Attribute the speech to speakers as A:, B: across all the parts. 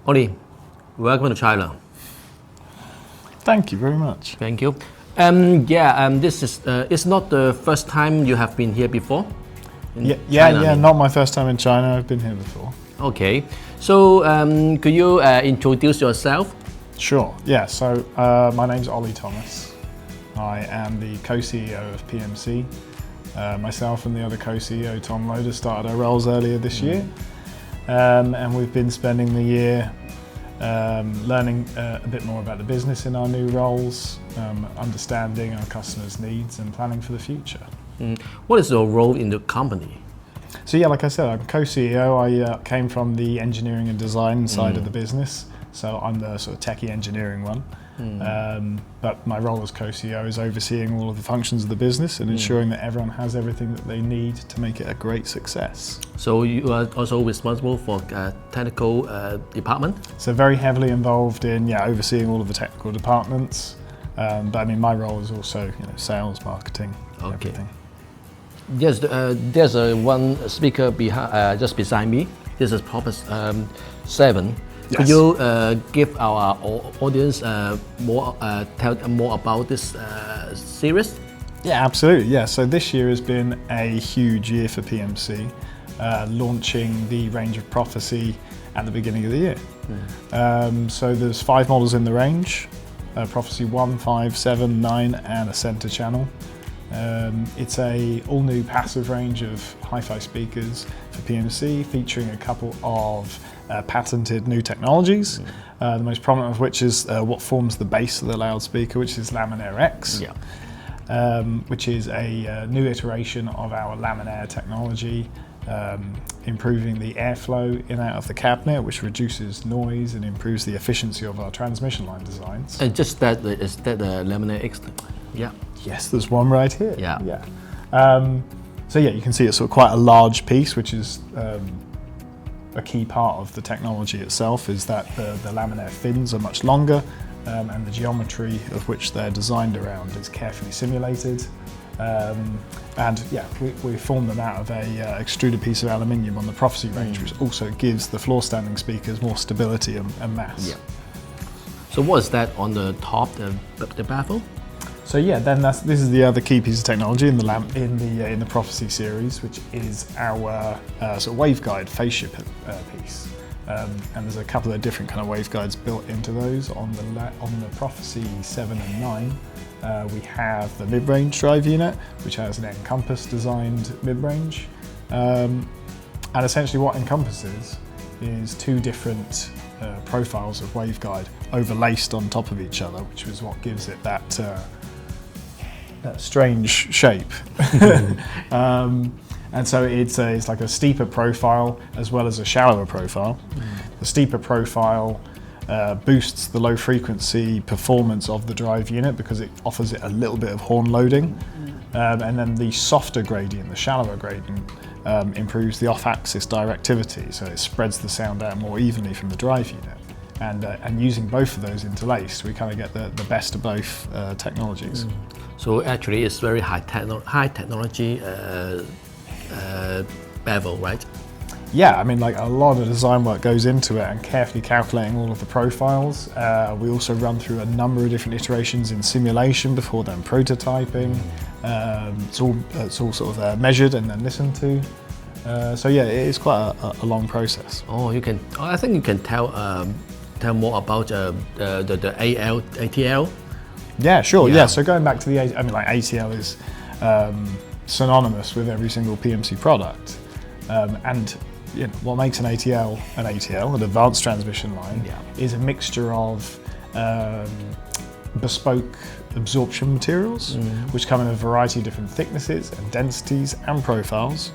A: Oli, welcome to China.
B: Thank you very much.
A: Thank you. This is it's not the first time you have been here before.
B: Yeah, not my first time in China. I've been here before.
A: Okay, so could you introduce yourself?
B: Sure. Yeah. So my name's Ollie Thomas. I am the co-CEO of PMC. Myself and the other co-CEO, Tom Loders, started our roles earlier this year, and we've been spending the year learning a bit more about the business in our new roles, understanding our customers' needs and planning for the future.
A: What is your role in the company?
B: So yeah, like I said, I'm co-CEO. I came from the engineering and design side of the business, so I'm the sort of techie engineering one. But my role as co-CEO is overseeing all of the functions of the business and ensuring that everyone has everything that they need to make it a great success.
A: So you are also responsible for technical department?
B: So very heavily involved in overseeing all of the technical departments. But I mean, my role is also sales, marketing, everything.
A: Yes, there's one speaker just beside me. This is Prophecy 7.
B: Yes.
A: Could you give our audience tell more about this series?
B: Yeah, absolutely. Yeah, so this year has been a huge year for PMC, launching the range of Prophecy at the beginning of the year. So there's 5 models in the range: Prophecy 1, 5, 7, 9, and a center channel. It's a all-new passive range of hi-fi speakers for PMC, featuring a couple of patented new technologies, the most prominent of which is what forms the base of the loudspeaker, which is Laminaire X, which is a new iteration of our Laminaire technology, improving the airflow in and out of the cabinet, which reduces noise and improves the efficiency of our transmission line designs.
A: And just that, is that the Laminaire X? Yeah.
B: Yes, there's one right here.
A: Yeah.
B: So yeah, you can see it's sort of quite a large piece, which is a key part of the technology itself, is that the Laminaire fins are much longer, and the geometry of which they're designed around is carefully simulated. We formed them out of a extruded piece of aluminium on the Prophecy range, which also gives the floor standing speakers more stability and mass.
A: Yeah. So what is that on the top, the baffle?
B: So yeah, then this is the other key piece of technology in the Prophecy series, which is our sort of waveguide phase shift piece. And there's a couple of different kind of waveguides built into those. On the Prophecy 7 and 9, we have the mid-range drive unit, which has an Encompass designed mid-range. And essentially what Encompass is 2 different profiles of waveguide overlaced on top of each other, which is what gives it that strange shape. And so it's like a steeper profile as well as a shallower profile. The steeper profile boosts the low frequency performance of the drive unit because it offers it a little bit of horn loading. And then the softer gradient, the shallower gradient, improves the off-axis directivity, so it spreads the sound out more evenly from the drive unit. And using both of those interlaced, we kind of get the best of both technologies.
A: So actually, it's very high technology bevel, right?
B: Yeah, I mean, like a lot of design work goes into it and carefully calculating all of the profiles. We also run through a number of different iterations in simulation before then prototyping. It's all sort of measured and then listened to. So yeah, it is quite a long process.
A: Oh, I think you can tell more about the ATL.
B: Yeah, sure. Yeah. So going back to ATL is synonymous with every single PMC product, and what makes an ATL, an advanced transmission line, is a mixture of bespoke absorption materials, which come in a variety of different thicknesses and densities and profiles,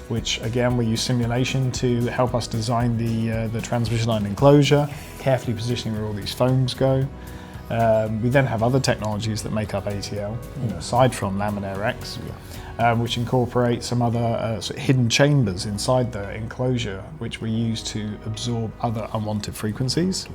B: which again we use simulation to help us design the transmission line enclosure, carefully positioning where all these foams go. We then have other technologies that make up ATL, aside from Laminaire X, which incorporate some other sort of hidden chambers inside the enclosure, which we use to absorb other unwanted frequencies.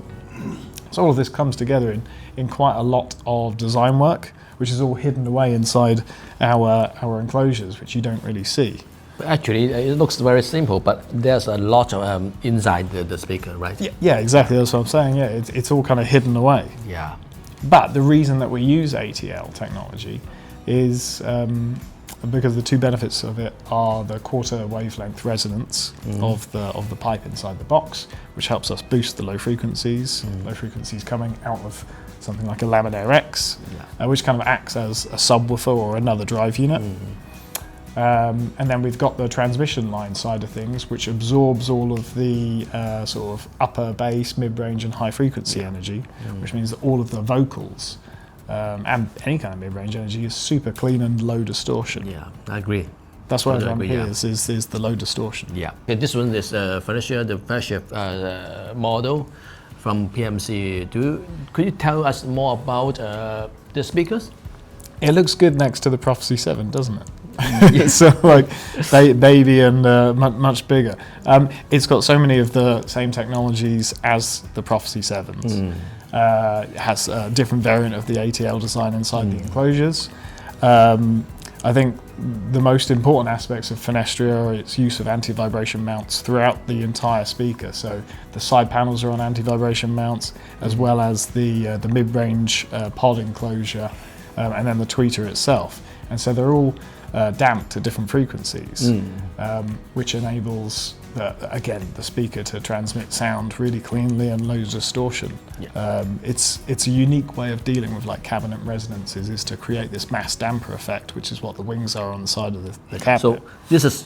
B: So all of this comes together in quite a lot of design work, which is all hidden away inside our enclosures, which you don't really see.
A: Actually, it looks very simple, but there's a lot of inside the speaker, right?
B: Yeah, exactly. That's what I'm saying. Yeah, it's all kind of hidden away.
A: Yeah.
B: But the reason that we use ATL technology is because the two benefits of it are the quarter wavelength resonance of the pipe inside the box, which helps us boost the low frequencies. Low frequencies coming out of something like a Laminaire X, which kind of acts as a subwoofer or another drive unit. And then we've got the transmission line side of things, which absorbs all of the sort of upper bass, mid-range and high frequency energy, which means that all of the vocals and any kind of mid-range energy is super clean and low distortion.
A: Yeah, I agree.
B: That's what everyone hears is the low distortion.
A: Yeah. Okay, this one is Fenestria, the flagship model from PMC. Could you tell us more about the speakers?
B: It looks good next to the Prophecy 7, doesn't it? So like baby and much bigger. It's got so many of the same technologies as the Prophecy 7s. It has a different variant of the ATL design inside the enclosures. I think the most important aspects of Fenestria are its use of anti-vibration mounts throughout the entire speaker. So the side panels are on anti-vibration mounts, as well as the mid-range pod enclosure, and then the tweeter itself. And so they're all damped at different frequencies, which enables the speaker to transmit sound really cleanly and low distortion. It's a unique way of dealing with like cabinet resonances, is to create this mass damper effect, which is what the wings are on the side of the cabinet.
A: So this is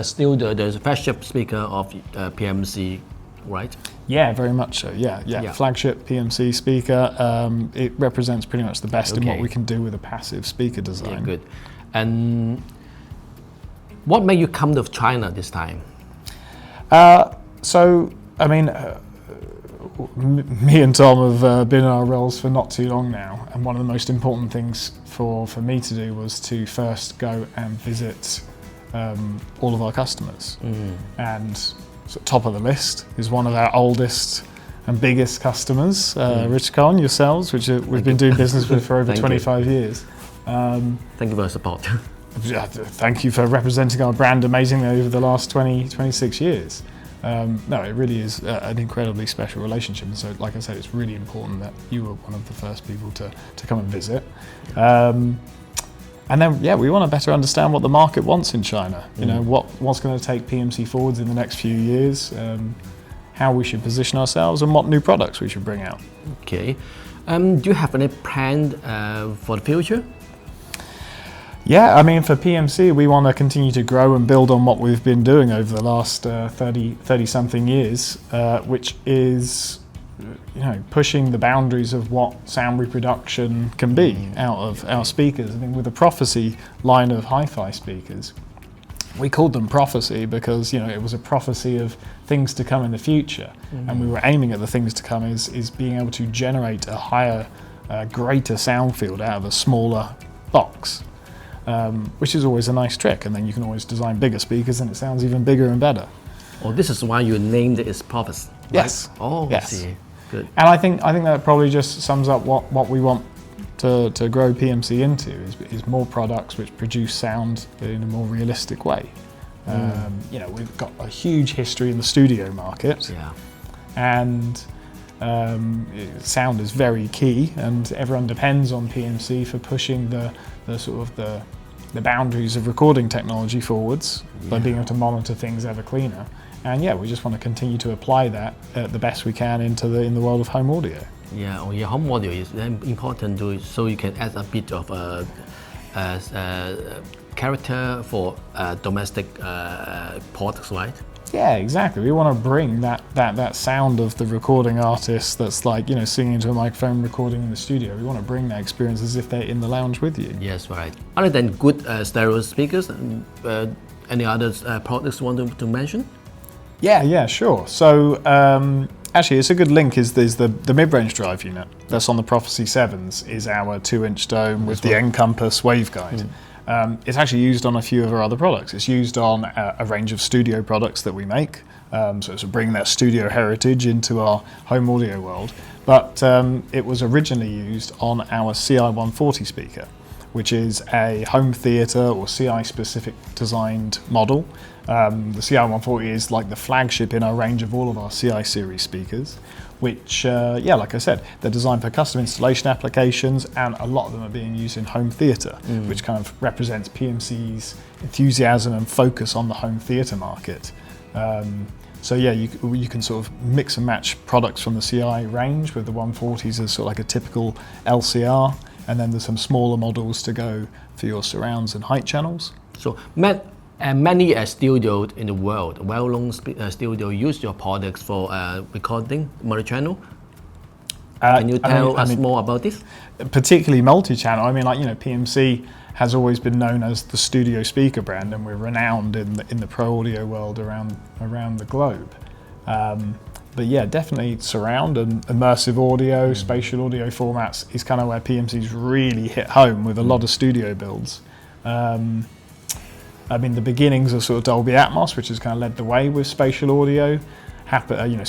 A: still the flagship speaker of PMC, right?
B: Yeah, very much so. Yeah. Flagship PMC speaker. It represents pretty much the best in what we can do with a passive speaker design.
A: Yeah, good. And what made you come to China this time?
B: So, I mean, me and Tom have been in our roles for not too long now, and one of the most important things for me to do was to first go and visit all of our customers. And so top of the list is one of our oldest and biggest customers, Richcon, yourselves, which we've been doing business with for over 25 years.
A: Thank you for your support.
B: Thank you for representing our brand amazingly over the last 26 years. No, it really is an incredibly special relationship. And so, like I said, it's really important that you were one of the first people to come and visit. And then, we want to better understand what the market wants in China. You know, what's going to take PMC forwards in the next few years, how we should position ourselves, and what new products we should bring out.
A: Okay. Do you have any plan for the future?
B: Yeah, I mean, for PMC, we want to continue to grow and build on what we've been doing over the last 30-something years, which is, pushing the boundaries of what sound reproduction can be out of our speakers. I mean, with the Prophecy line of hi-fi speakers, we called them Prophecy because, it was a prophecy of things to come in the future. And we were aiming at the things to come is being able to generate a higher, greater sound field out of a smaller box. Which is always a nice trick, and then you can always design bigger speakers and it sounds even bigger and better.
A: Oh, this is why you named it as Prophecy, right?
B: Yes.
A: Oh,
B: yes.
A: I see. Good.
B: And I think that probably just sums up what we want to grow PMC into is more products which produce sound in a more realistic way. We've got a huge history in the studio market, and sound is very key, and everyone depends on PMC for pushing the boundaries of recording technology forwards by being able to monitor things ever cleaner. And we just want to continue to apply that the best we can in the world of home audio.
A: Yeah, home audio is very important so you can add a bit of character for domestic products, right?
B: Yeah, exactly. We want to bring that sound of the recording artist that's like, singing into a microphone, recording in the studio. We want to bring that experience as if they're in the lounge with you.
A: Yes, right. Other than good stereo speakers, any other products you want to mention?
B: Yeah, sure. So actually, it's a good link is the mid-range drive unit that's on the Prophecy 7s is our 2-inch dome with the Encompass waveguide. It's actually used on a few of our other products. It's used on a range of studio products that we make, so it's bringing that studio heritage into our home audio world. But it was originally used on our CI140 speaker, which is a home theatre or CI specific designed model. The CI 140 is like the flagship in our range of all of our CI series speakers, which, like I said, they're designed for custom installation applications, and a lot of them are being used in home theatre, which kind of represents PMC's enthusiasm and focus on the home theatre market. So yeah, you can sort of mix and match products from the CI range with the 140s as sort of like a typical LCR, and then there's some smaller models to go for your surrounds and height channels.
A: So many studios in the world, well-known studio, use your products for recording multi-channel. Can you tell us more about this?
B: Particularly multi-channel. I mean, like, you know, PMC has always been known as the studio speaker brand, and we're renowned in the pro audio world around the globe. But yeah, definitely surround and immersive audio, spatial audio formats is kind of where PMC's really hit home with a lot of studio builds. I mean, the beginnings of sort of Dolby Atmos, which has kind of led the way with spatial audio, started in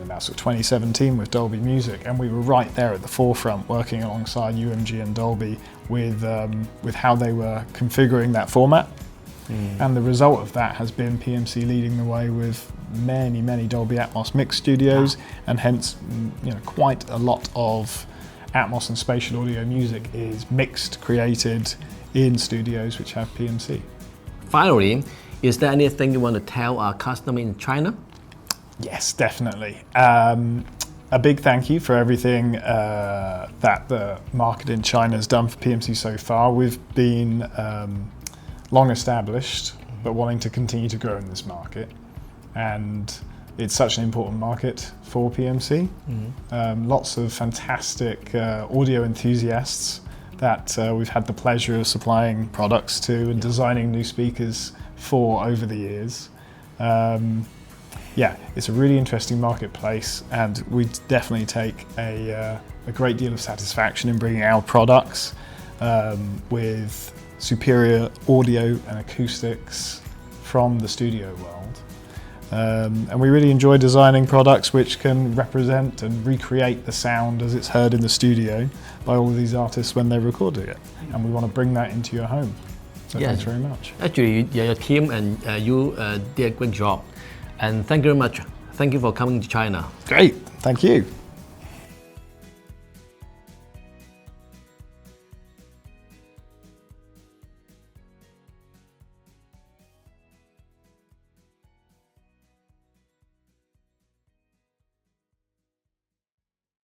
B: about sort of 2017 with Dolby Music, and we were right there at the forefront, working alongside UMG and Dolby with how they were configuring that format. And the result of that has been PMC leading the way with many Dolby Atmos mix studios, and hence, you know, quite a lot of Atmos and spatial audio music is mixed, created in studios which have PMC.
A: Finally, is there anything you want to tell our customer in China?
B: Yes, definitely. A big thank you for everything that the market in China has done for PMC so far. We've been long established, but wanting to continue to grow in this market. And it's such an important market for PMC. Lots of fantastic audio enthusiasts that we've had the pleasure of supplying products to and designing new speakers for over the years. It's a really interesting marketplace, and we definitely take a great deal of satisfaction in bringing our products with superior audio and acoustics from the studio world. And we really enjoy designing products which can represent and recreate the sound as it's heard in the studio by all of these artists when they're recording it. And we want to bring that into your home. So thanks very much.
A: Actually, your team and you did a great job. And thank you very much. Thank you for coming to China.
B: Great, thank you.